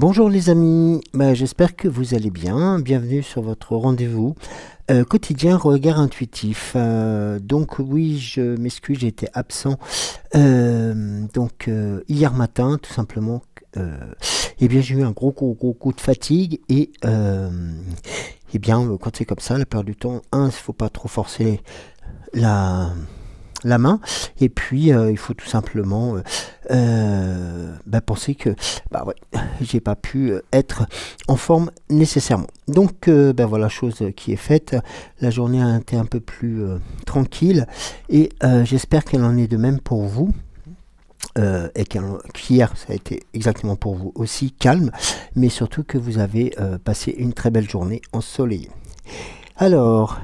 Bonjour les amis, j'espère que vous allez bien. Bienvenue sur votre rendez-vous quotidien regard intuitif. Donc oui, je m'excuse, j'ai été absent hier matin, tout simplement. Eh bien, j'ai eu un gros coup de fatigue et eh bien, quand c'est comme ça, la période du temps, il ne faut pas trop forcer la main, et puis il faut tout simplement penser que ouais, j'ai pas pu être en forme nécessairement. Donc voilà, chose qui est faite. La journée a été un peu plus tranquille et j'espère qu'elle en est de même pour vous. Et qu'hier ça a été exactement pour vous aussi calme, mais surtout que vous avez passé une très belle journée ensoleillée. Alors,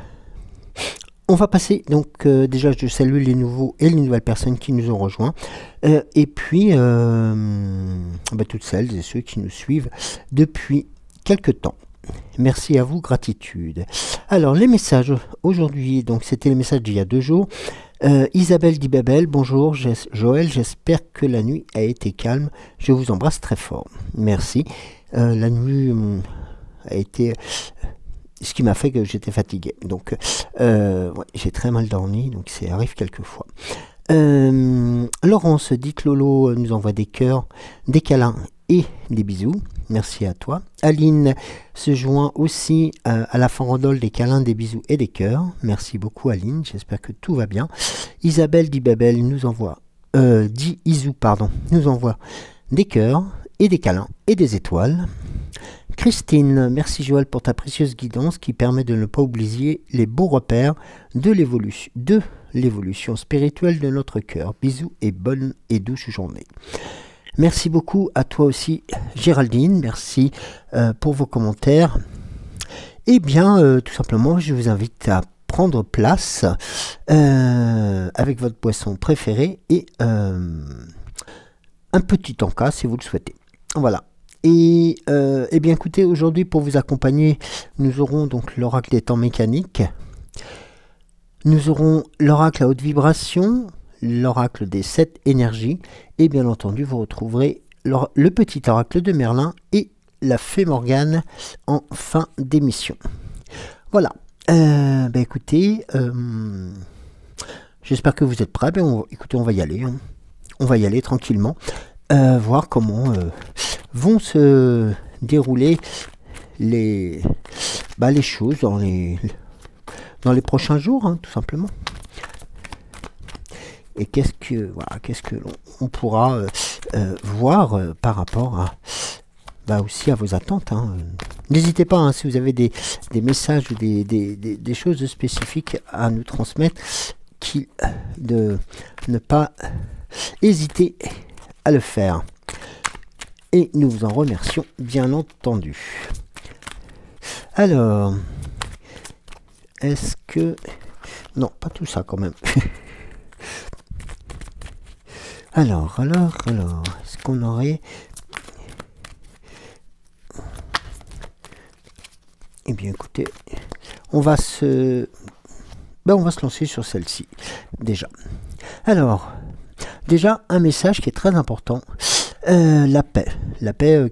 on va passer, donc déjà je salue les nouveaux et les nouvelles personnes qui nous ont rejoints, et puis toutes celles et ceux qui nous suivent depuis quelque temps. Merci à vous, gratitude. Alors les messages aujourd'hui, donc c'était les messages d'il y a 2 jours. Isabelle dit Babel, bonjour Joël, j'espère que la nuit a été calme, je vous embrasse très fort. Merci. La nuit a été... ce qui m'a fait que j'étais fatigué. Donc, ouais, j'ai très mal dormi, donc ça arrive quelquefois. Laurence dit que Lolo nous envoie des cœurs, des câlins et des bisous. Merci à toi. Aline se joint aussi à la farandole des câlins, des bisous et des cœurs. Merci beaucoup Aline, j'espère que tout va bien. Isabelle dit Babel nous envoie, dit Isou, pardon, nous envoie des cœurs et des câlins et des étoiles. Christine, merci Joël pour ta précieuse guidance qui permet de ne pas oublier les beaux repères de l'évolution spirituelle de notre cœur. Bisous et bonne et douce journée. Merci beaucoup à toi aussi Géraldine, merci pour vos commentaires. Eh bien, tout simplement, je vous invite à prendre place avec votre boisson préférée et un petit encas si vous le souhaitez. Voilà. Et eh bien écoutez, aujourd'hui pour vous accompagner, nous aurons donc l'oracle des temps mécaniques, nous aurons l'oracle à haute vibration, l'oracle des 7 énergies, et bien entendu vous retrouverez le petit oracle de Merlin et la fée Morgane en fin d'émission. Voilà, écoutez, j'espère que vous êtes prêts. Écoutez, on va y aller, hein. On va y aller tranquillement, voir comment vont se dérouler les choses dans les prochains jours, hein, tout simplement. Et qu'est-ce que l'on pourra voir par rapport à aussi à vos attentes, hein. N'hésitez pas, hein, si vous avez des messages ou des choses spécifiques à nous transmettre, de ne pas hésiter à le faire. Et nous vous en remercions, bien entendu. Alors, est-ce que... Non, pas tout ça quand même. Alors, est-ce qu'on aurait... Eh bien, écoutez, on va se lancer sur celle-ci, déjà. Alors, déjà, un message qui est très important. La paix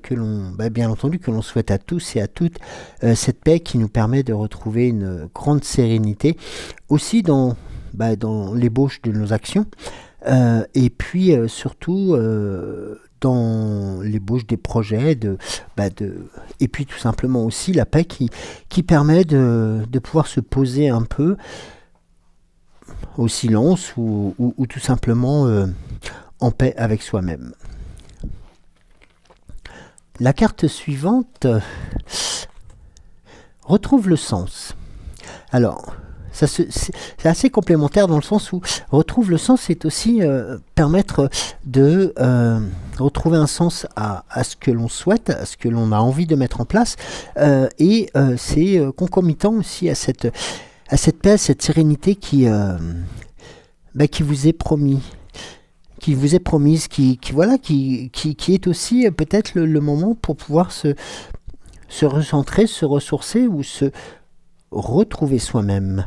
que l'on, bien entendu, que l'on souhaite à tous et à toutes, cette paix qui nous permet de retrouver une grande sérénité, aussi dans l'ébauche de nos actions, et puis surtout dans l'ébauche des projets, et puis tout simplement aussi la paix qui permet de pouvoir se poser un peu au silence ou tout simplement en paix avec soi-même. La carte suivante retrouve le sens. Alors, c'est assez complémentaire dans le sens où retrouve le sens, c'est aussi permettre de retrouver un sens à ce que l'on souhaite, à ce que l'on a envie de mettre en place, et c'est concomitant aussi à cette paix, à cette sérénité qui vous est promis. Qui vous est promise, qui est aussi peut-être le moment pour pouvoir se recentrer, se ressourcer ou se retrouver soi-même.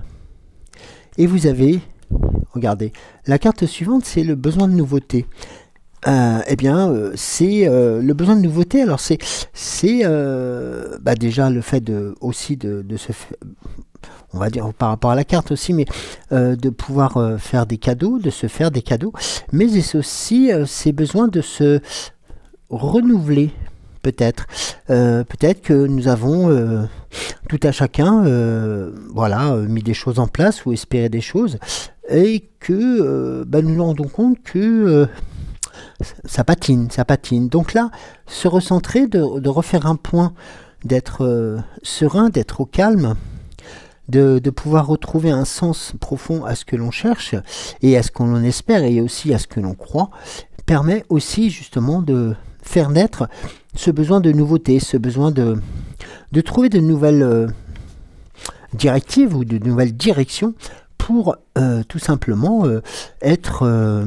Et vous avez, regardez, la carte suivante, c'est le besoin de nouveauté. eh bien, c'est le besoin de nouveauté. Alors, c'est bah, déjà le fait aussi de se faire, on va dire par rapport à la carte aussi, mais de pouvoir faire des cadeaux, de se faire des cadeaux, mais c'est aussi ces besoins de se renouveler. Peut-être, peut-être que nous avons tout à chacun, voilà, mis des choses en place ou espéré des choses, et que bah, nous nous rendons compte que ça patine, ça patine. Donc là, se recentrer, de refaire un point, d'être serein, d'être au calme, de pouvoir retrouver un sens profond à ce que l'on cherche et à ce qu'on en espère et aussi à ce que l'on croit, permet aussi justement de faire naître ce besoin de nouveauté, ce besoin de trouver de nouvelles directives ou de nouvelles directions pour tout simplement être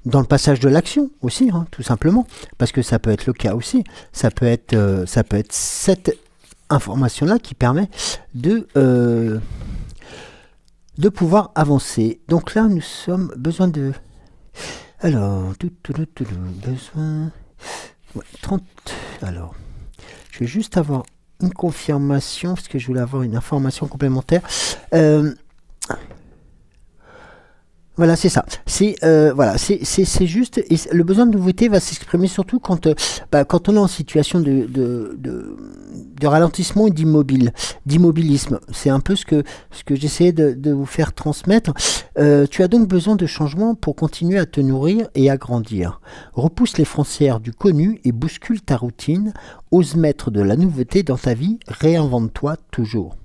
dans le passage de l'action aussi, hein, tout simplement, parce que ça peut être le cas aussi, ça peut être cette information-là qui permet de pouvoir avancer. Donc là, nous sommes besoin de... Alors, besoin... Ouais, 30... Alors, je vais juste avoir une confirmation, parce que je voulais avoir une information complémentaire. Voilà, c'est ça. C'est voilà, c'est juste. Et le besoin de nouveauté va s'exprimer surtout quand quand on est en situation de ralentissement et d'immobilisme. C'est un peu ce que j'essayais de vous faire transmettre. Tu as donc besoin de changement pour continuer à te nourrir et à grandir. Repousse les frontières du connu et bouscule ta routine. Ose mettre de la nouveauté dans ta vie. Réinvente-toi toujours.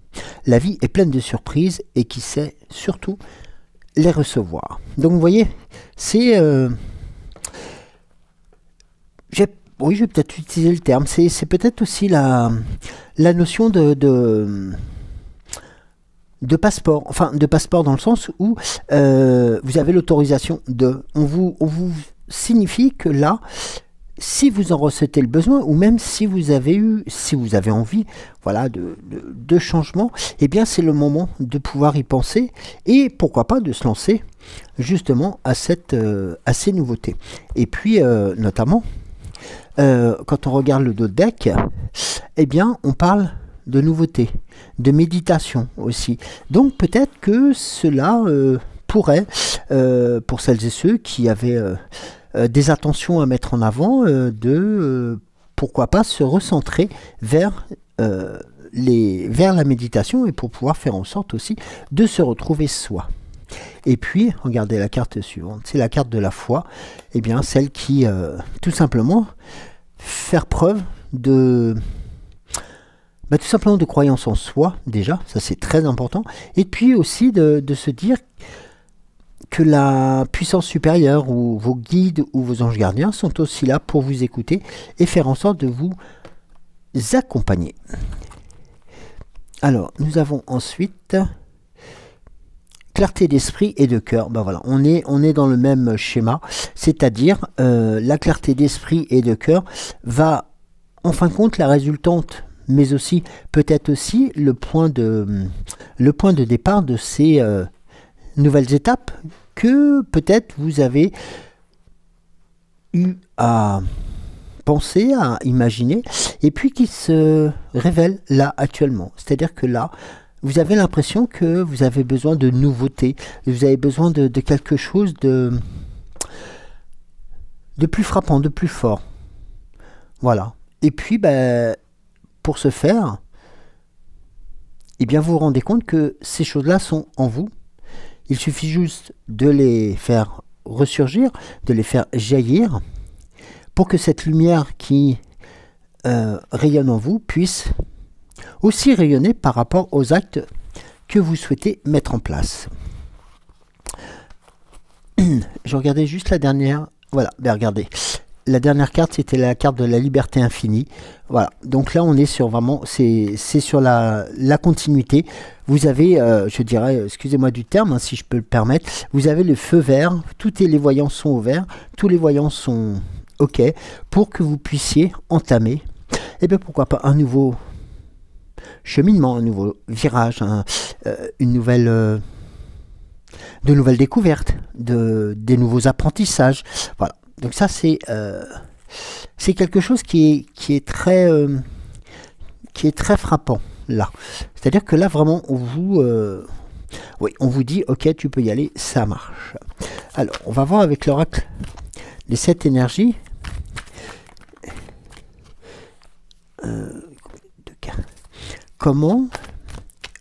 La vie est pleine de surprises et qui sait surtout les recevoir. Donc vous voyez, c'est... oui, je vais peut-être utiliser le terme. C'est peut-être aussi la notion de passeport. Enfin, de passeport dans le sens où vous avez l'autorisation de... On vous signifie que là, si vous en ressentez le besoin, ou même si vous avez envie, voilà, de changement, eh bien c'est le moment de pouvoir y penser et pourquoi pas de se lancer justement à ces nouveautés. Et puis notamment quand on regarde le dos de deck, eh bien on parle de nouveautés, de méditation aussi. Donc peut-être que cela pourrait, pour celles et ceux qui avaient des attentions à mettre en avant, pourquoi pas se recentrer vers la méditation et pour pouvoir faire en sorte aussi de se retrouver soi. Et puis, regardez la carte suivante, c'est la carte de la foi, et bien celle qui, tout simplement, faire preuve tout simplement de croyance en soi, déjà, ça c'est très important, et puis aussi de se dire que la puissance supérieure ou vos guides ou vos anges gardiens sont aussi là pour vous écouter et faire en sorte de vous accompagner. Alors, nous avons ensuite clarté d'esprit et de cœur. Ben voilà, on est dans le même schéma, c'est-à-dire la clarté d'esprit et de cœur va, en fin de compte, la résultante, mais aussi peut-être aussi le point de départ de ces nouvelles étapes que peut-être vous avez eu à penser, à imaginer, et puis qui se révèlent là actuellement. C'est-à-dire que là, vous avez l'impression que vous avez besoin de nouveautés, vous avez besoin de quelque chose de plus frappant, de plus fort. Voilà. Et puis, pour ce faire, eh bien, vous vous rendez compte que ces choses-là sont en vous. Il suffit juste de les faire ressurgir, de les faire jaillir, pour que cette lumière qui rayonne en vous puisse aussi rayonner par rapport aux actes que vous souhaitez mettre en place. Je regardais juste la dernière. Voilà, regardez. La dernière carte, c'était la carte de la liberté infinie. Voilà, donc là, on est sur vraiment, c'est sur la continuité. Vous avez, je dirais, excusez-moi du terme, hein, si je peux le permettre, vous avez le feu vert, les voyants sont au vert, tous les voyants sont OK, pour que vous puissiez entamer, et bien pourquoi pas un nouveau cheminement, un nouveau virage, une nouvelle de nouvelles découvertes, des nouveaux apprentissages. Voilà. Donc ça, c'est quelque chose qui est très frappant, là. C'est-à-dire que là, vraiment, oui, on vous dit, ok, tu peux y aller, ça marche. Alors, on va voir avec l'oracle des 7 énergies. Comment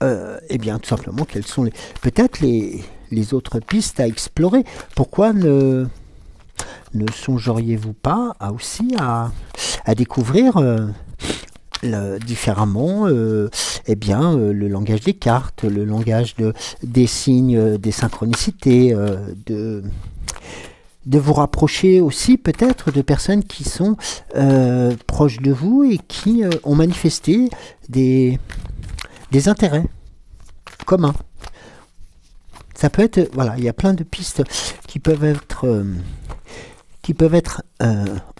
eh bien, tout simplement, quelles sont peut-être les autres pistes à explorer. Pourquoi ne songeriez-vous pas à découvrir différemment eh bien, le langage des cartes, le langage des signes, des synchronicités, de vous rapprocher aussi peut-être de personnes qui sont proches de vous et qui ont manifesté des intérêts communs. Ça peut être, voilà, il y a plein de pistes qui peuvent être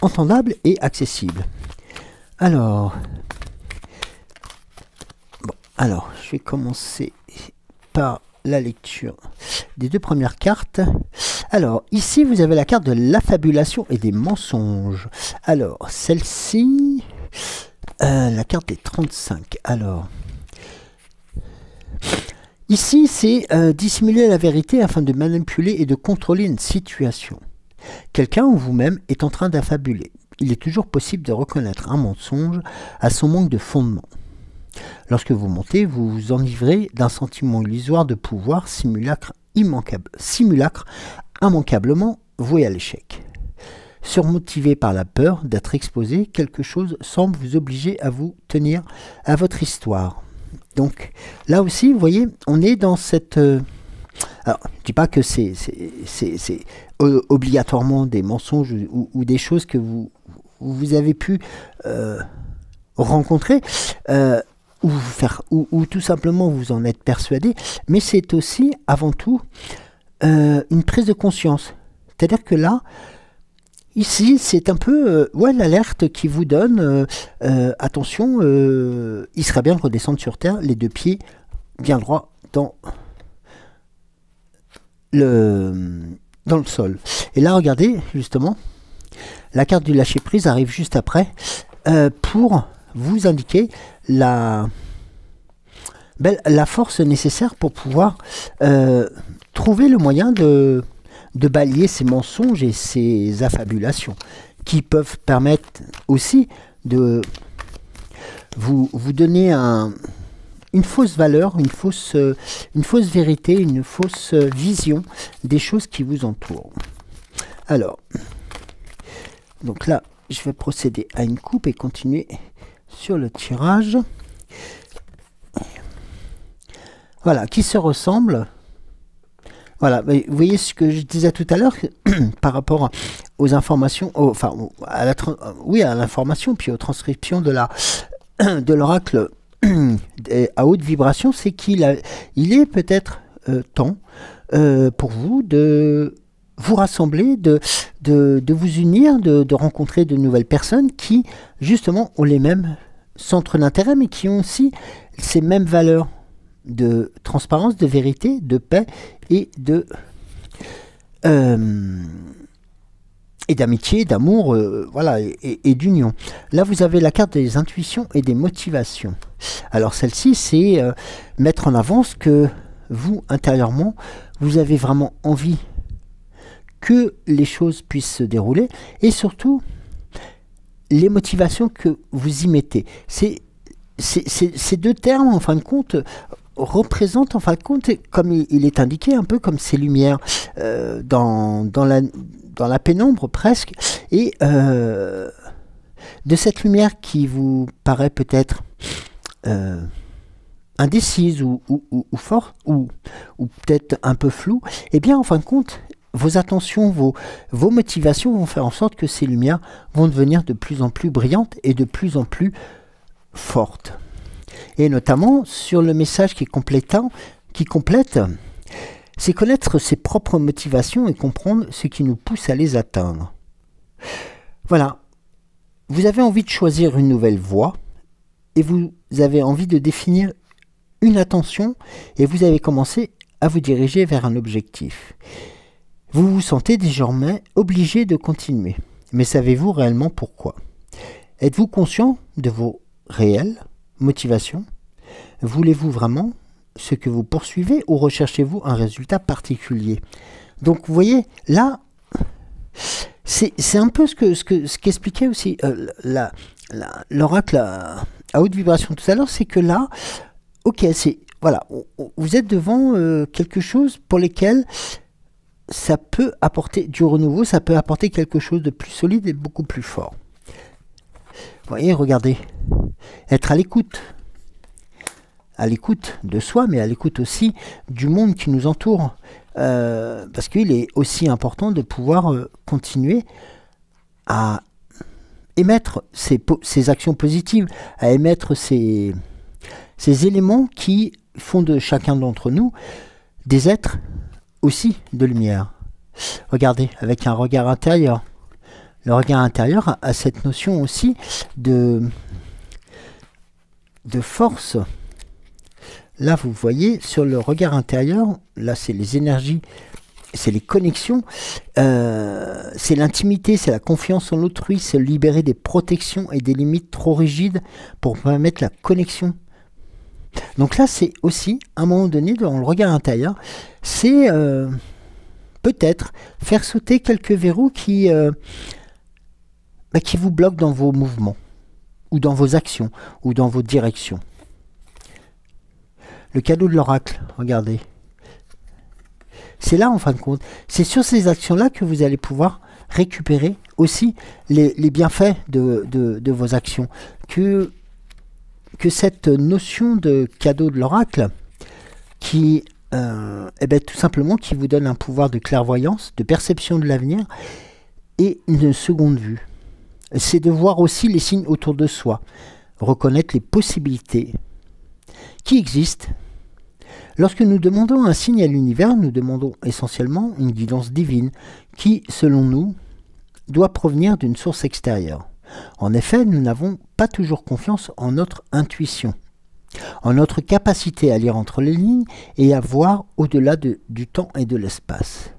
entendables et accessibles. Alors, je vais commencer par la lecture des 2 premières cartes. Alors, ici, vous avez la carte de l'affabulation et des mensonges. Alors, celle-ci, la carte des 35. Alors, ici, c'est dissimuler la vérité afin de manipuler et de contrôler une situation. Quelqu'un ou vous-même est en train d'affabuler. Il est toujours possible de reconnaître un mensonge à son manque de fondement. Lorsque vous montez, vous vous enivrez d'un sentiment illusoire de pouvoir, simulacre immanquablement voué à l'échec. Surmotivé par la peur d'être exposé, quelque chose semble vous obliger à vous tenir à votre histoire. Donc là aussi, vous voyez, on est dans cette... alors, je ne dis pas que c'est obligatoirement des mensonges ou des choses que vous avez pu rencontrer ou tout simplement vous en êtes persuadé, mais c'est aussi avant tout une prise de conscience. C'est-à-dire que là, ici, c'est un peu l'alerte qui vous donne attention, il serait bien de redescendre sur terre, les 2 pieds bien droits dans le sol. Et là, regardez, justement, la carte du lâcher-prise arrive juste après pour vous indiquer la force nécessaire pour pouvoir trouver le moyen de balayer ces mensonges et ces affabulations qui peuvent permettre aussi de vous donner une fausse valeur, une fausse vérité, une fausse vision des choses qui vous entourent. Alors, donc là, je vais procéder à une coupe et continuer sur le tirage. Voilà, qui se ressemblent. Voilà, vous voyez ce que je disais tout à l'heure par rapport aux informations, à l'information puis aux transcriptions de l'oracle à haute vibration, c'est il est peut-être temps pour vous de vous rassembler, de vous unir, de rencontrer de nouvelles personnes qui justement ont les mêmes centres d'intérêt mais qui ont aussi ces mêmes valeurs de transparence, de vérité, de paix et d'amitié, d'amour, voilà, et d'union. Là, vous avez la carte des intuitions et des motivations. Alors, celle-ci, c'est mettre en avant ce que vous, intérieurement, vous avez vraiment envie que les choses puissent se dérouler et surtout, les motivations que vous y mettez. Ces 2 termes, en fin de compte, représente en fin de compte, comme il est indiqué, un peu comme ces lumières dans la pénombre presque, et de cette lumière qui vous paraît peut-être indécise ou forte, ou peut-être un peu floue, et bien en fin de compte, vos attentions, vos motivations vont faire en sorte que ces lumières vont devenir de plus en plus brillantes et de plus en plus fortes. Et notamment sur le message qui complète, c'est connaître ses propres motivations et comprendre ce qui nous pousse à les atteindre. Voilà, vous avez envie de choisir une nouvelle voie et vous avez envie de définir une attention et vous avez commencé à vous diriger vers un objectif. Vous vous sentez désormais obligé de continuer. Mais savez-vous réellement pourquoi? Êtes-vous conscient de vos réelles motivations? Voulez-vous vraiment ce que vous poursuivez ou recherchez-vous un résultat particulier? Donc vous voyez, là, c'est un peu ce qu'expliquait aussi l'oracle à haute vibration tout à l'heure, c'est que là, ok, voilà, vous êtes devant quelque chose pour lequel ça peut apporter du renouveau, ça peut apporter quelque chose de plus solide et beaucoup plus fort. Vous voyez, regardez, être à l'écoute de soi, mais à l'écoute aussi du monde qui nous entoure, parce qu'il est aussi important de pouvoir continuer à émettre ces actions positives, à émettre ces éléments qui font de chacun d'entre nous des êtres aussi de lumière. Regardez, avec un regard intérieur. Le regard intérieur a cette notion aussi de force. Là, vous voyez, sur le regard intérieur, là, c'est les énergies, c'est les connexions, c'est l'intimité, c'est la confiance en l'autrui, c'est libérer des protections et des limites trop rigides pour permettre la connexion. Donc là, c'est aussi, à un moment donné, dans le regard intérieur, c'est peut-être faire sauter quelques verrous qui vous bloquent dans vos mouvements, ou dans vos actions, ou dans vos directions. Le cadeau de l'oracle, regardez. C'est là, en fin de compte, c'est sur ces actions-là que vous allez pouvoir récupérer aussi les bienfaits de vos actions. Que cette notion de cadeau de l'oracle, qui, tout simplement, qui vous donne un pouvoir de clairvoyance, de perception de l'avenir, et une seconde vue. C'est de voir aussi les signes autour de soi, reconnaître les possibilités qui existent. Lorsque nous demandons un signe à l'univers, nous demandons essentiellement une guidance divine qui, selon nous, doit provenir d'une source extérieure. En effet, nous n'avons pas toujours confiance en notre intuition, en notre capacité à lire entre les lignes et à voir au-delà du temps et de l'espace.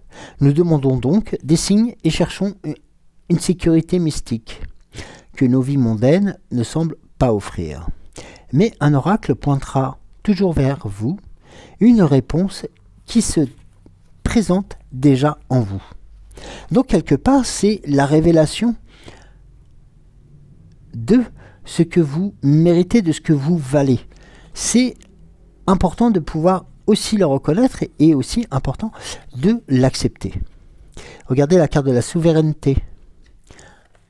Nous demandons donc des signes et cherchons une sécurité mystique que nos vies mondaines ne semblent pas offrir. Mais un oracle pointera toujours vers vous une réponse qui se présente déjà en vous. Donc quelque part, c'est la révélation de ce que vous méritez, de ce que vous valez. C'est important de pouvoir aussi le reconnaître et aussi important de l'accepter. Regardez la carte de la souveraineté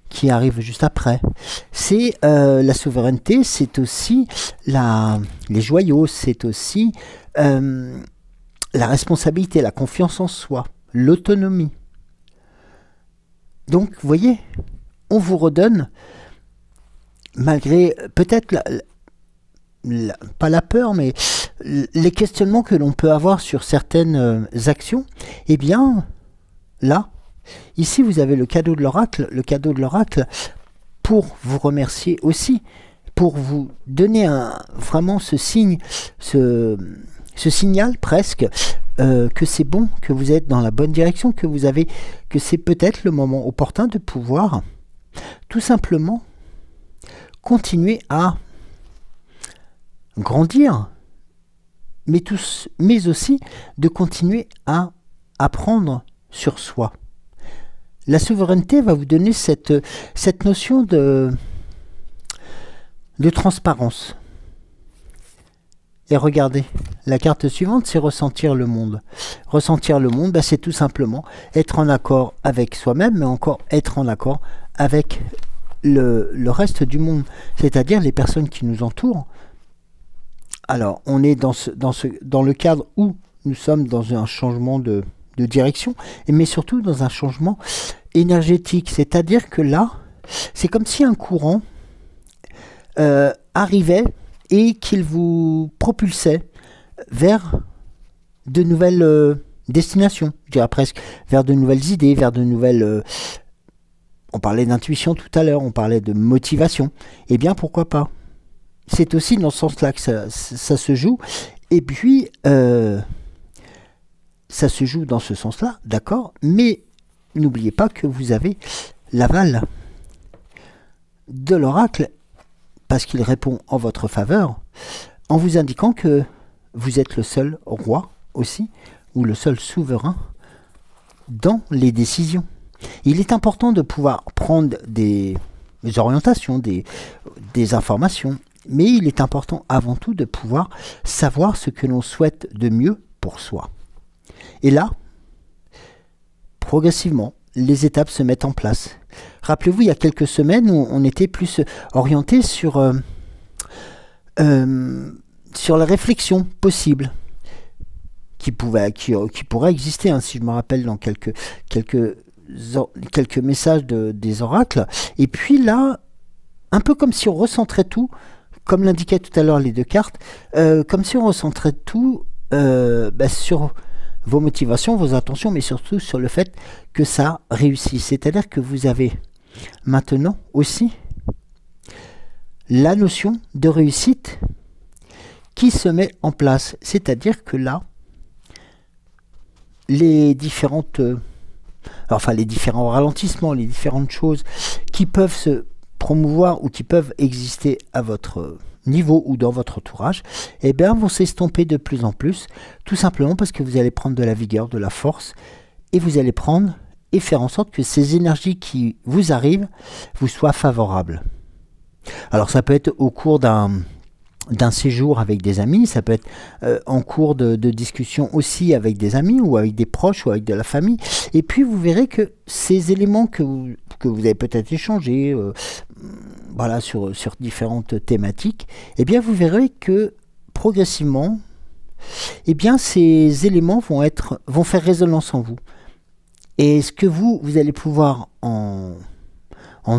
qui arrive juste après. C'est la souveraineté, c'est aussi les joyaux, c'est aussi la responsabilité, la confiance en soi, l'autonomie. Donc, vous voyez, on vous redonne, malgré peut-être, pas la peur, mais les questionnements que l'on peut avoir sur certaines actions, eh bien, là, ici, vous avez le cadeau de l'oracle pour vous remercier aussi, pour vous donner vraiment ce signe, ce signal presque, que c'est bon, que vous êtes dans la bonne direction, que c'est peut-être le moment opportun de pouvoir tout simplement continuer à grandir, mais aussi de continuer à apprendre sur soi. La souveraineté va vous donner cette notion de transparence. Et regardez, la carte suivante, c'est ressentir le monde. Ressentir le monde, c'est tout simplement être en accord avec soi-même, mais encore être en accord avec le reste du monde, c'est-à-dire les personnes qui nous entourent. Alors, on est dans le cadre où nous sommes dans un changement de direction, mais surtout dans un changement énergétique. C'est-à-dire que là, c'est comme si un courant arrivait et qu'il vous propulsait vers de nouvelles destinations, je dirais presque, vers de nouvelles idées, vers de nouvelles... on parlait d'intuition tout à l'heure, on parlait de motivation. Eh bien, pourquoi pas? C'est aussi dans ce sens-là que ça se joue. Et puis, ça se joue dans ce sens-là, d'accord, mais n'oubliez pas que vous avez l'aval de l'oracle, parce qu'il répond en votre faveur, en vous indiquant que vous êtes le seul roi aussi, ou le seul souverain dans les décisions. Il est important de pouvoir prendre des orientations, des informations, mais il est important avant tout de pouvoir savoir ce que l'on souhaite de mieux pour soi. Et là, progressivement, les étapes se mettent en place. Rappelez-vous, il y a quelques semaines, on était plus orienté sur la réflexion possible qui pourrait exister, hein, si je me rappelle dans quelques messages des oracles. Et puis là, un peu comme si on recentrait tout, comme l'indiquaient tout à l'heure les deux cartes, comme si on recentrait tout sur vos motivations, vos intentions, mais surtout sur le fait que ça réussit. C'est-à-dire que vous avez maintenant aussi la notion de réussite qui se met en place. C'est-à-dire que là, les différents ralentissements, les différentes choses qui peuvent se promouvoir ou qui peuvent exister à votre niveau ou dans votre entourage, eh bien, vont s'estomper de plus en plus, tout simplement parce que vous allez prendre de la vigueur, de la force, et vous allez prendre et faire en sorte que ces énergies qui vous arrivent vous soient favorables. Alors ça peut être au cours d'un séjour avec des amis, ça peut être en cours de discussion aussi avec des amis ou avec des proches ou avec de la famille. Et puis vous verrez que ces éléments que vous avez peut-être échangés voilà, sur différentes thématiques, eh bien vous verrez que progressivement, eh bien ces éléments vont faire résonance en vous. Et ce que vous allez pouvoir en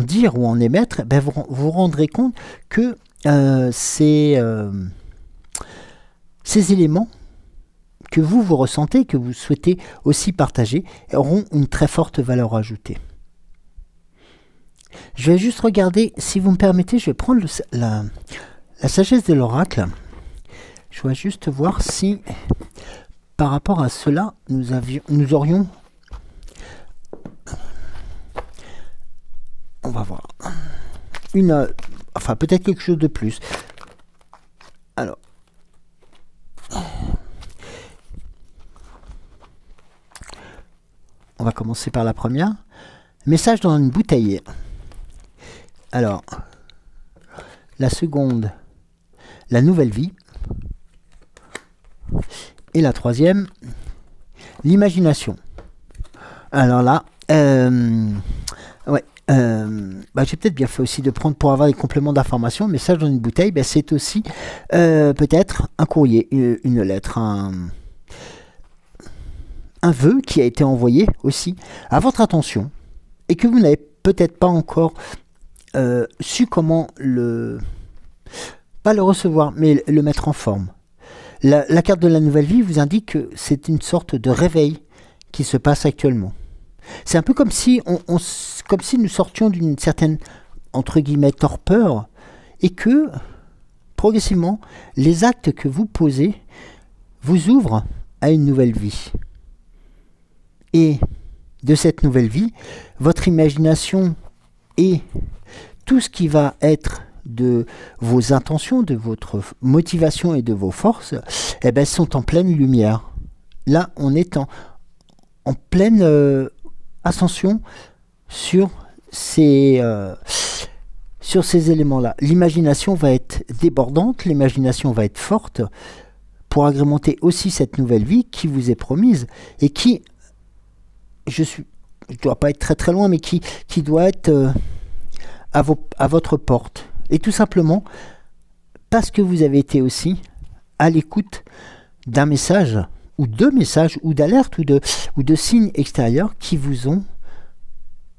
dire ou en émettre, ben vous rendrez compte que ces éléments que vous ressentez, que vous souhaitez aussi partager, auront une très forte valeur ajoutée. Je vais juste regarder, si vous me permettez, je vais prendre la sagesse de l'oracle. Je vais juste voir si, par rapport à cela, nous aurions... On va voir. Enfin, peut-être quelque chose de plus. Alors. On va commencer par la première. Message dans une bouteille. Alors. La seconde. La nouvelle vie. Et la troisième. L'imagination. Alors là. Ouais. J'ai peut-être bien fait aussi de prendre pour avoir des compléments d'information. Message dans une bouteille, c'est aussi peut-être un courrier, une lettre, un vœu qui a été envoyé aussi à votre attention et que vous n'avez peut-être pas encore su comment pas le recevoir, mais le mettre en forme. La carte de la nouvelle vie vous indique que c'est une sorte de réveil qui se passe actuellement. C'est un peu comme si comme si nous sortions d'une certaine, entre guillemets, torpeur, et que, progressivement, les actes que vous posez vous ouvrent à une nouvelle vie. Et de cette nouvelle vie, votre imagination et tout ce qui va être de vos intentions, de votre motivation et de vos forces, eh ben, sont en pleine lumière. Là, on est en pleine ascension sur ces éléments-là. L'imagination va être débordante, l'imagination va être forte pour agrémenter aussi cette nouvelle vie qui vous est promise et qui, je dois pas être très très loin, mais qui doit être à votre porte. Et tout simplement parce que vous avez été aussi à l'écoute d'un message ou de messages ou d'alertes ou de signes extérieurs qui vous ont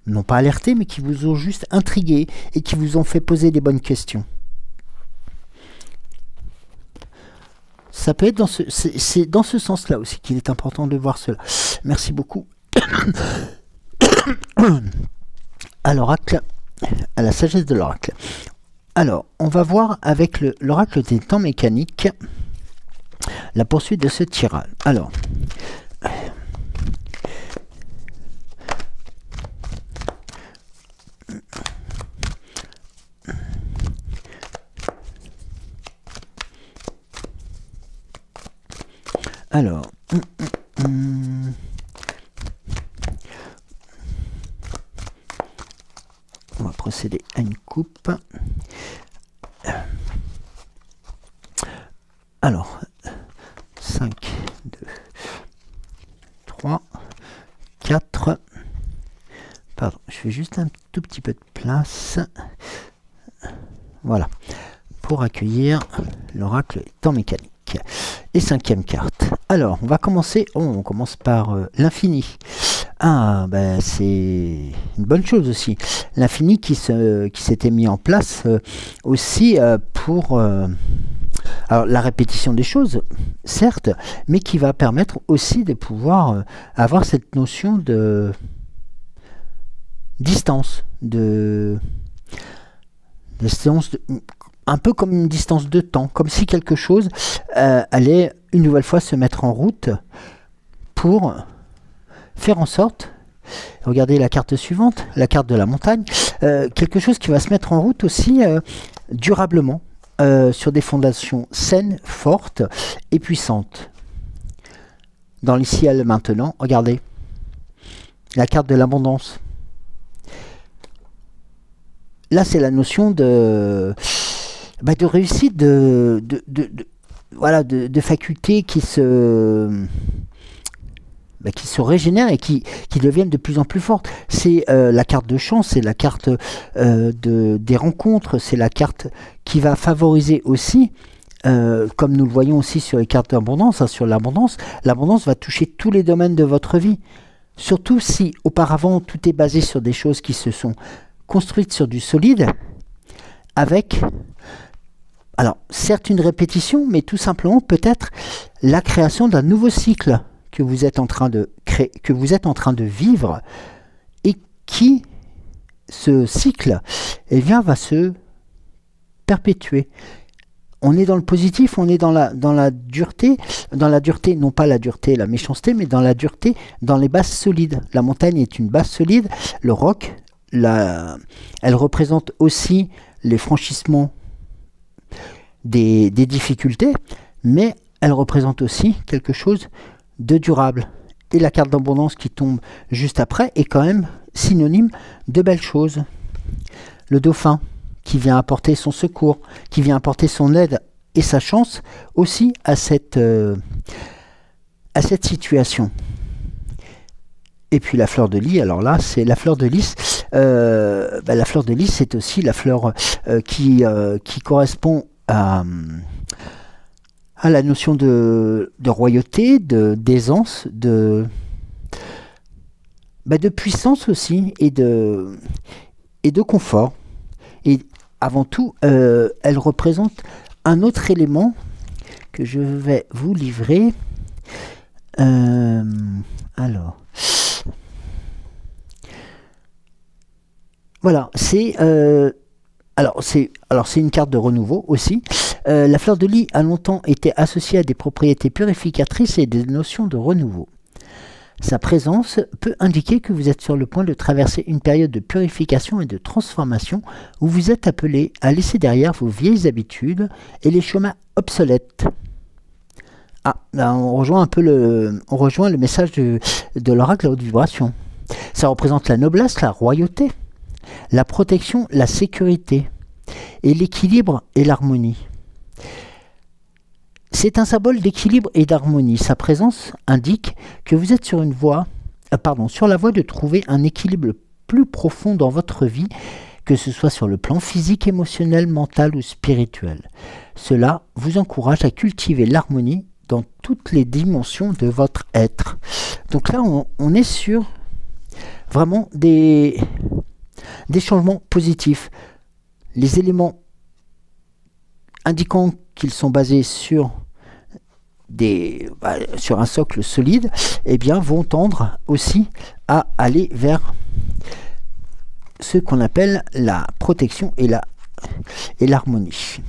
non pas alerté, mais qui vous ont juste intrigué et qui vous ont fait poser des bonnes questions. Ça peut être c'est dans ce sens-là aussi qu'il est important de voir cela. Merci beaucoup. À l'oracle, à la sagesse de l'oracle. Alors, on va voir avec l'oracle des temps mécaniques la poursuite de ce tirage. Alors, Alors, on va procéder à une coupe. Alors, 5, 2, 3, 4. Pardon, je fais juste un tout petit peu de place. Voilà, pour accueillir l'oracle temps mécanique. Et 5e carte. Alors, on va commencer. Oh, on commence par l'infini. Ah, ben c'est une bonne chose aussi. L'infini qui s'était mis en place aussi pour alors, la répétition des choses, certes, mais qui va permettre aussi de pouvoir avoir cette notion de distance, un peu comme une distance de temps, comme si quelque chose allait une nouvelle fois se mettre en route pour faire en sorte, regardez la carte suivante, la carte de la montagne, quelque chose qui va se mettre en route aussi durablement, sur des fondations saines, fortes et puissantes. Dans l'ici et le maintenant, regardez, la carte de l'abondance. Là, c'est la notion de réussite, voilà, de facultés qui se régénèrent et qui deviennent de plus en plus fortes. C'est la carte de chance, c'est la carte des rencontres, c'est la carte qui va favoriser aussi, comme nous le voyons aussi sur les cartes d'abondance, hein, sur l'abondance, l'abondance va toucher tous les domaines de votre vie. Surtout si auparavant tout est basé sur des choses qui se sont construites sur du solide, avec, alors certes une répétition, mais tout simplement peut-être la création d'un nouveau cycle que vous êtes en train de créer, que vous êtes en train de vivre, et qui, ce cycle, eh bien, va se perpétuer. On est dans le positif, on est dans la dureté, non pas la dureté et la méchanceté, mais dans la dureté, dans les bases solides. La montagne est une base solide, le roc, elle représente aussi les franchissements des difficultés, mais elle représente aussi quelque chose de durable. Et la carte d'abondance qui tombe juste après est quand même synonyme de belles choses. Le dauphin qui vient apporter son secours, qui vient apporter son aide et sa chance aussi à cette situation. Et puis la fleur de lys, alors là c'est la fleur de lys. La fleur de lys c'est aussi la fleur qui correspond à la notion de royauté, d'aisance, de puissance aussi, et de confort. Et avant tout, elle représente un autre élément que je vais vous livrer. Alors, voilà, c'est une carte de renouveau aussi. La fleur de lys a longtemps été associée à des propriétés purificatrices et des notions de renouveau. Sa présence peut indiquer que vous êtes sur le point de traverser une période de purification et de transformation où vous êtes appelé à laisser derrière vos vieilles habitudes et les chemins obsolètes. Ah, là on rejoint un peu le message de l'oracle à haute vibration. Ça représente la noblesse, la royauté, la protection, la sécurité et l'équilibre et l'harmonie. C'est un symbole d'équilibre et d'harmonie. Sa présence indique que vous êtes sur sur la voie de trouver un équilibre plus profond dans votre vie, que ce soit sur le plan physique, émotionnel, mental ou spirituel. Cela vous encourage à cultiver l'harmonie dans toutes les dimensions de votre être. Donc là, on est sur vraiment des changements positifs. Les éléments indiquant qu'ils sont basés sur un socle solide, eh bien, vont tendre aussi à aller vers ce qu'on appelle la protection et l'harmonie.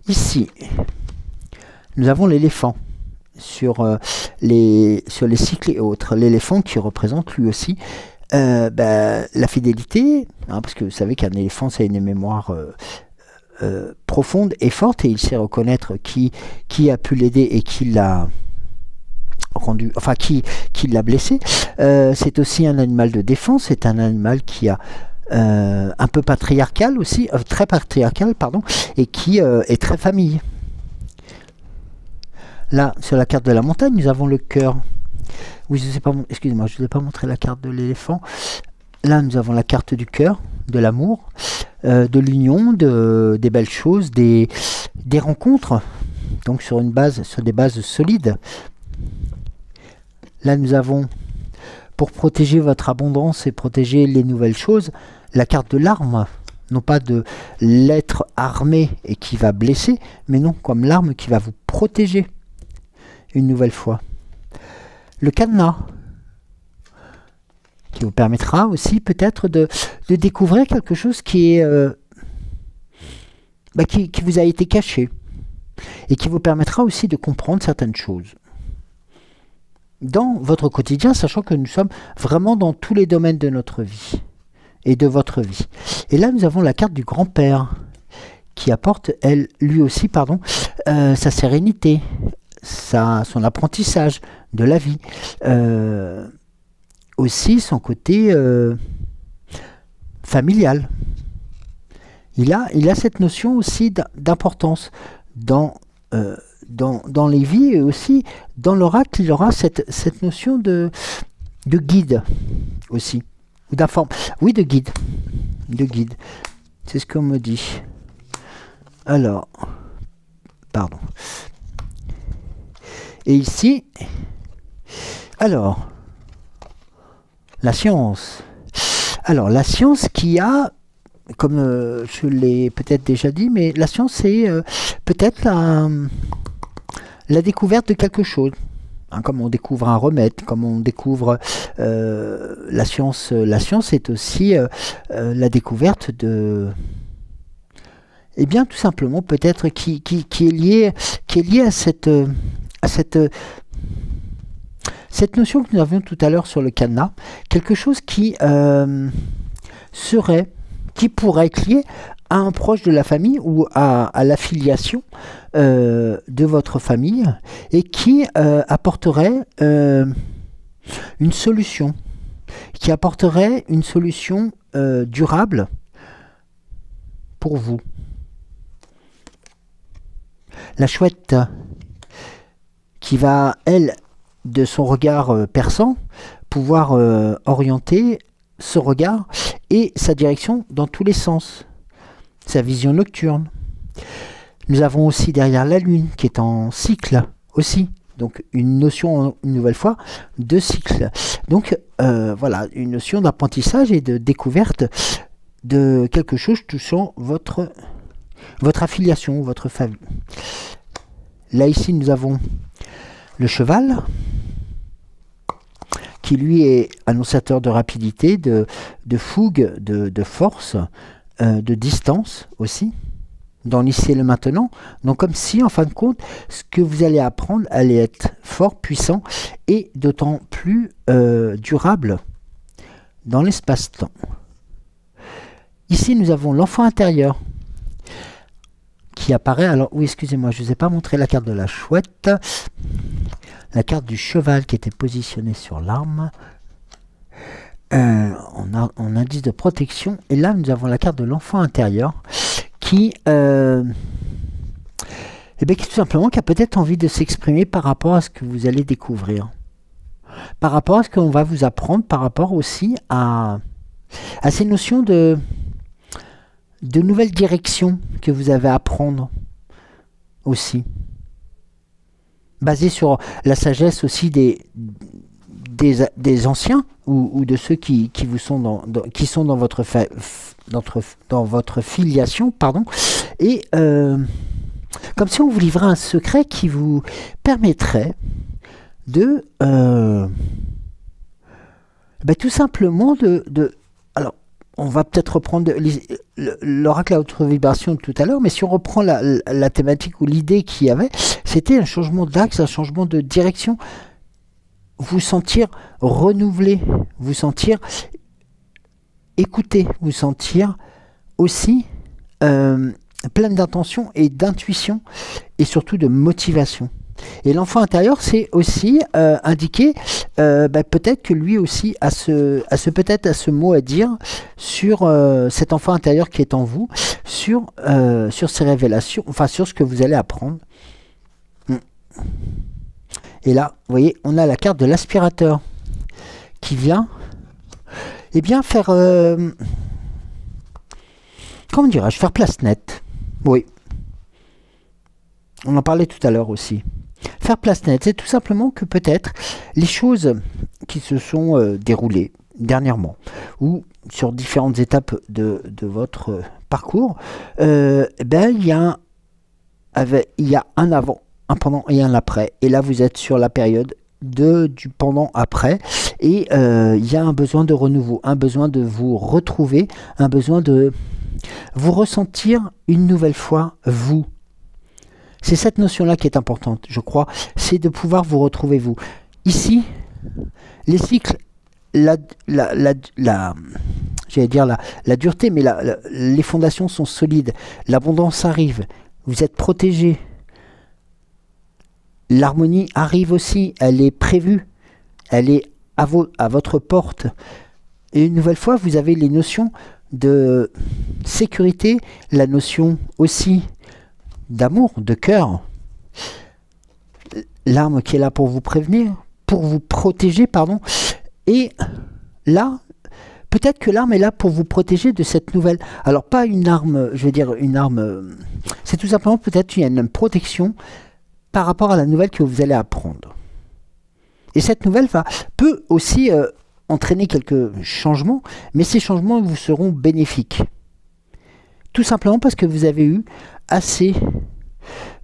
Ici, nous avons l'éléphant sur les cycles et autres. L'éléphant qui représente lui aussi la fidélité, hein, parce que vous savez qu'un éléphant, c'est une mémoire profonde et forte, et il sait reconnaître qui a pu l'aider et qui l'a rendu, enfin qui l'a blessé. C'est aussi un animal de défense, c'est un animal qui a un peu patriarcal aussi, très patriarcal, pardon, et qui est très famille. Là, sur la carte de la montagne, nous avons le cœur. Oui, je sais pas, excusez-moi, je ne vous ai pas montré la carte de l'éléphant. Là, nous avons la carte du cœur, de l'amour, de l'union, des belles choses, des rencontres, donc sur des bases solides. Là, nous avons, pour protéger votre abondance et protéger les nouvelles choses, la carte de l'arme. Non pas de l'être armé et qui va blesser, mais non, comme l'arme qui va vous protéger une nouvelle fois. Le cadenas, qui vous permettra aussi peut-être de découvrir quelque chose qui est qui vous a été caché et qui vous permettra aussi de comprendre certaines choses dans votre quotidien, sachant que nous sommes vraiment dans tous les domaines de notre vie et de votre vie. Et là, nous avons la carte du grand-père qui apporte, lui aussi, sa sérénité, son apprentissage de la vie, aussi son côté familial. Il a cette notion aussi d'importance dans les vies, et aussi dans l'oracle, il aura cette notion de guide aussi, ou oui, de guide, c'est ce qu'on me dit. Alors, pardon. Et ici, alors, la science. Alors, la science qui a, comme je l'ai peut-être déjà dit, mais la science, c'est peut-être la découverte de quelque chose. Hein, comme on découvre un remède, comme on découvre la science. La science est aussi la découverte de... Eh bien, tout simplement, peut-être qui est lié à cette notion que nous avions tout à l'heure sur le cadenas, quelque chose qui pourrait être lié à un proche de la famille ou à l'affiliation de votre famille, et qui apporterait une solution, durable pour vous. La chouette qui va, elle, de son regard perçant, pouvoir orienter ce regard et sa direction dans tous les sens, sa vision nocturne. Nous avons aussi derrière la lune qui est en cycle aussi, donc une notion, une nouvelle fois, de cycle. Donc voilà, une notion d'apprentissage et de découverte de quelque chose touchant votre affiliation, votre famille. Là ici nous avons le cheval, qui lui est annonciateur de rapidité, de fougue, de force, de distance aussi, dans l'ici et le maintenant. Donc comme si, en fin de compte, ce que vous allez apprendre allait être fort, puissant, et d'autant plus durable dans l'espace-temps. Ici, nous avons l'enfant intérieur, qui apparaît. Alors, oui, excusez-moi, je ne vous ai pas montré la carte de la chouette. La carte du cheval qui était positionnée sur l'arme. En indice de protection. Et là, nous avons la carte de l'enfant intérieur qui tout simplement qui a peut-être envie de s'exprimer par rapport à ce que vous allez découvrir. Par rapport à ce qu'on va vous apprendre, par rapport aussi à ces notions de nouvelles directions que vous avez à prendre aussi. Basé sur la sagesse aussi des anciens ou de ceux qui vous sont qui sont dans votre filiation, pardon, et comme si on vous livrait un secret qui vous permettrait de tout simplement alors on va peut-être reprendre l'oracle à haute vibration tout à l'heure, mais si on reprend la thématique ou l'idée qu'il y avait, c'était un changement d'axe, un changement de direction. Vous sentir renouvelé, vous sentir écouté, vous sentir aussi plein d'intention et d'intuition, et surtout de motivation. Et l'enfant intérieur, c'est aussi indiquer peut-être que lui aussi a ce mot à dire sur cet enfant intérieur qui est en vous, sur ces révélations, enfin sur ce que vous allez apprendre. Et là, vous voyez, on a la carte de l'aspirateur qui vient, eh bien, faire, comment dirais-je, faire place nette. Oui. On en parlait tout à l'heure aussi. Faire place nette, c'est tout simplement que peut-être les choses qui se sont déroulées dernièrement ou sur différentes étapes de votre parcours, il y a un avant, un pendant et un après. Et là, vous êtes sur la période du pendant-après. Et il y a un besoin de renouveau, un besoin de vous retrouver, un besoin de vous ressentir une nouvelle fois, vous. C'est cette notion-là qui est importante, je crois, c'est de pouvoir vous retrouver vous. Ici, les cycles, j'allais dire la dureté, mais les fondations sont solides, l'abondance arrive, vous êtes protégé, l'harmonie arrive aussi, elle est prévue, elle est à votre porte. Et une nouvelle fois, vous avez les notions de sécurité, la notion aussi d'amour, de cœur. L'arme qui est là pour vous prévenir, pour vous protéger, pardon. Et là, peut-être que l'arme est là pour vous protéger de cette nouvelle. Alors, pas une arme, je veux dire une arme, c'est tout simplement peut-être une protection par rapport à la nouvelle que vous allez apprendre. Et cette nouvelle peut aussi entraîner quelques changements, mais ces changements vous seront bénéfiques. Tout simplement parce que vous avez eu assez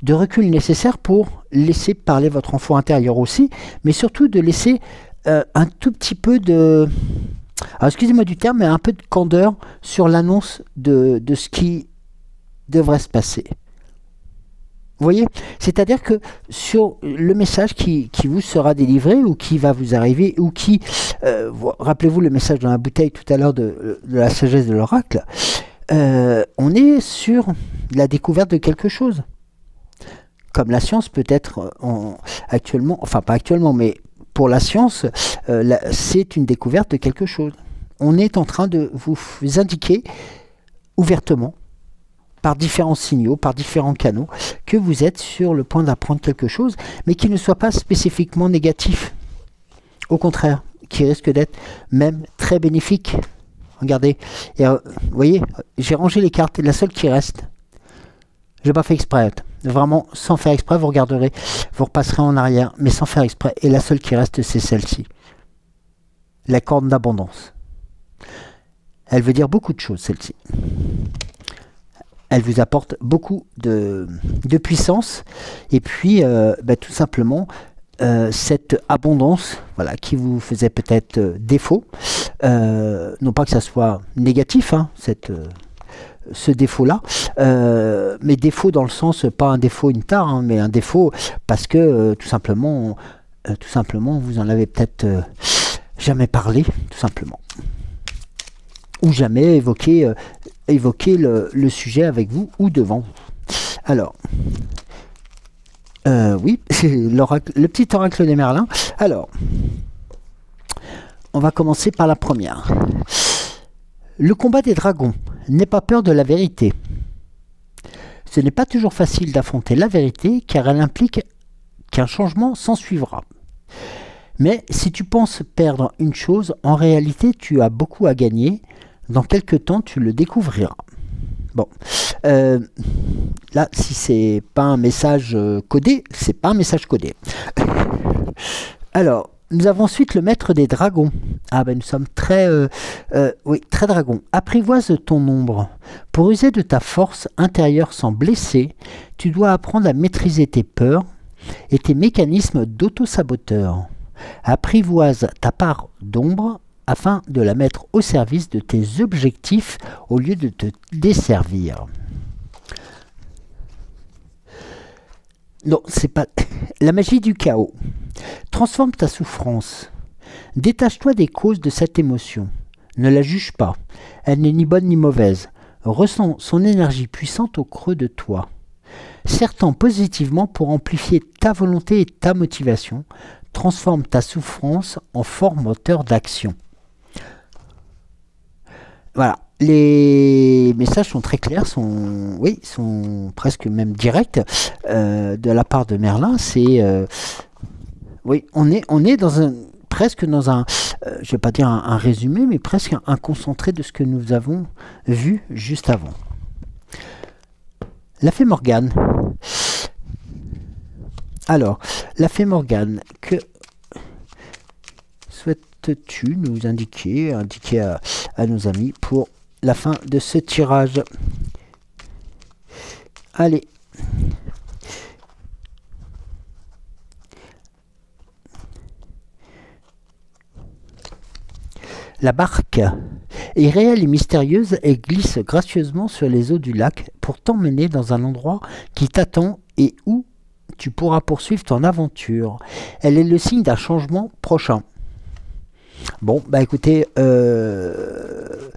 de recul nécessaire pour laisser parler votre enfant intérieur aussi, mais surtout de laisser un tout petit peu de... Alors excusez-moi du terme, mais un peu de candeur sur l'annonce de ce qui devrait se passer. Vous voyez? C'est-à-dire que sur le message qui vous sera délivré ou qui va vous arriver ou qui... rappelez-vous le message dans la bouteille tout à l'heure de la sagesse de l'oracle, on est sur la découverte de quelque chose. Comme la science peut-être actuellement, enfin pas actuellement, mais pour la science, c'est une découverte de quelque chose. On est en train de vous indiquer ouvertement, par différents signaux, par différents canaux, que vous êtes sur le point d'apprendre quelque chose, mais qui ne soit pas spécifiquement négatif. Au contraire, qui risque d'être même très bénéfique. Regardez, et, vous voyez, j'ai rangé les cartes, et la seule qui reste, je n'ai pas fait exprès, vraiment sans faire exprès, vous regarderez, vous repasserez en arrière, mais sans faire exprès, et la seule qui reste, c'est celle-ci. La corne d'abondance. Elle veut dire beaucoup de choses, celle-ci. Elle vous apporte beaucoup de puissance, et puis tout simplement, cette abondance, voilà, qui vous faisait peut-être défaut, non pas que ça soit négatif, hein, ce défaut-là, mais défaut dans le sens, pas un défaut, une tare, hein, mais un défaut parce que tout simplement, vous en avez peut-être jamais parlé, tout simplement, ou jamais évoqué le sujet avec vous ou devant vous. Alors, oui, c'est le petit oracle des Merlins. Alors, on va commencer par la première. Le combat des dragons. N'aie pas peur de la vérité. Ce n'est pas toujours facile d'affronter la vérité car elle implique qu'un changement s'ensuivra. Mais si tu penses perdre une chose, en réalité tu as beaucoup à gagner. Dans quelques temps, tu le découvriras. Bon, là, si c'est pas un message codé, c'est pas un message codé. Alors, nous avons ensuite le maître des dragons. Ah ben nous sommes très dragon. Apprivoise ton ombre. Pour user de ta force intérieure sans blesser, tu dois apprendre à maîtriser tes peurs et tes mécanismes d'auto-saboteur. Apprivoise ta part d'ombre afin de la mettre au service de tes objectifs au lieu de te desservir. Non, c'est pas... La magie du chaos. Transforme ta souffrance. Détache-toi des causes de cette émotion. Ne la juge pas. Elle n'est ni bonne ni mauvaise. Ressens son énergie puissante au creux de toi. Sers-t'en positivement pour amplifier ta volonté et ta motivation. Transforme ta souffrance en fort moteur d'action. Voilà. Les messages sont très clairs, sont presque même directs de la part de Merlin. C'est oui, on est presque dans un, je vais pas dire un résumé, mais presque un concentré de ce que nous avons vu juste avant. La fée Morgane. Alors, la fée Morgane, que souhaites-tu nous indiquer à nos amis pour la fin de ce tirage? Allez. La barque est réelle et mystérieuse et glisse gracieusement sur les eaux du lac pour t'emmener dans un endroit qui t'attend et où tu pourras poursuivre ton aventure. Elle est le signe d'un changement prochain. Bon, bah écoutez, je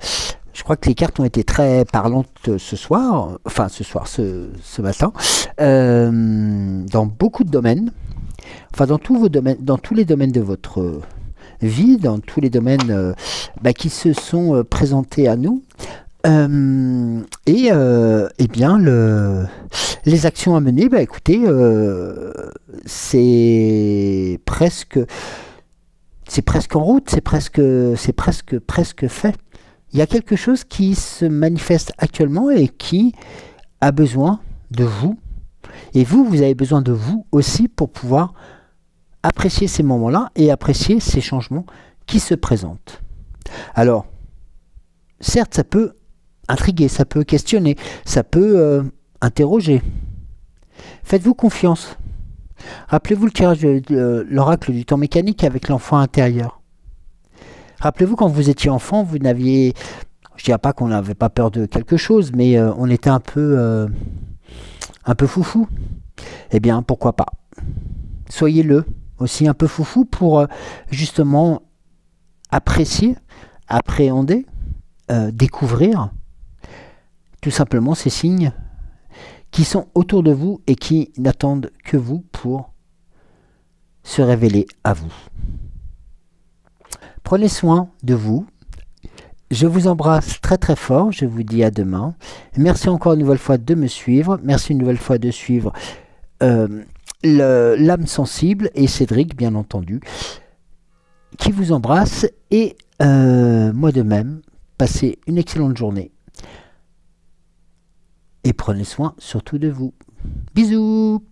crois que les cartes ont été très parlantes ce matin, dans beaucoup de domaines, enfin dans tous vos domaines, dans tous les domaines de votre vie, dans tous les domaines qui se sont présentés à nous. Et bien les actions à mener, écoutez, c'est presque en route, c'est presque fait. Il y a quelque chose qui se manifeste actuellement et qui a besoin de vous. Et vous avez besoin de vous aussi pour pouvoir apprécier ces moments-là et apprécier ces changements qui se présentent. Alors, certes, ça peut intriguer, ça peut questionner, ça peut interroger. Faites-vous confiance. Rappelez-vous le tirage de l'oracle du temps mécanique avec l'enfant intérieur. Rappelez-vous quand vous étiez enfant, vous n'aviez, je ne dirais pas qu'on n'avait pas peur de quelque chose, mais on était un peu foufou. Eh bien, pourquoi pas. Soyez-le aussi un peu foufou pour justement apprécier, appréhender, découvrir tout simplement ces signes qui sont autour de vous et qui n'attendent que vous pour se révéler à vous. Prenez soin de vous. Je vous embrasse très très fort. Je vous dis à demain. Merci encore une nouvelle fois de me suivre. Merci une nouvelle fois de suivre l'âme sensible et Cédric, bien entendu, qui vous embrasse. Et moi de même. Passez une excellente journée. Et prenez soin surtout de vous. Bisous!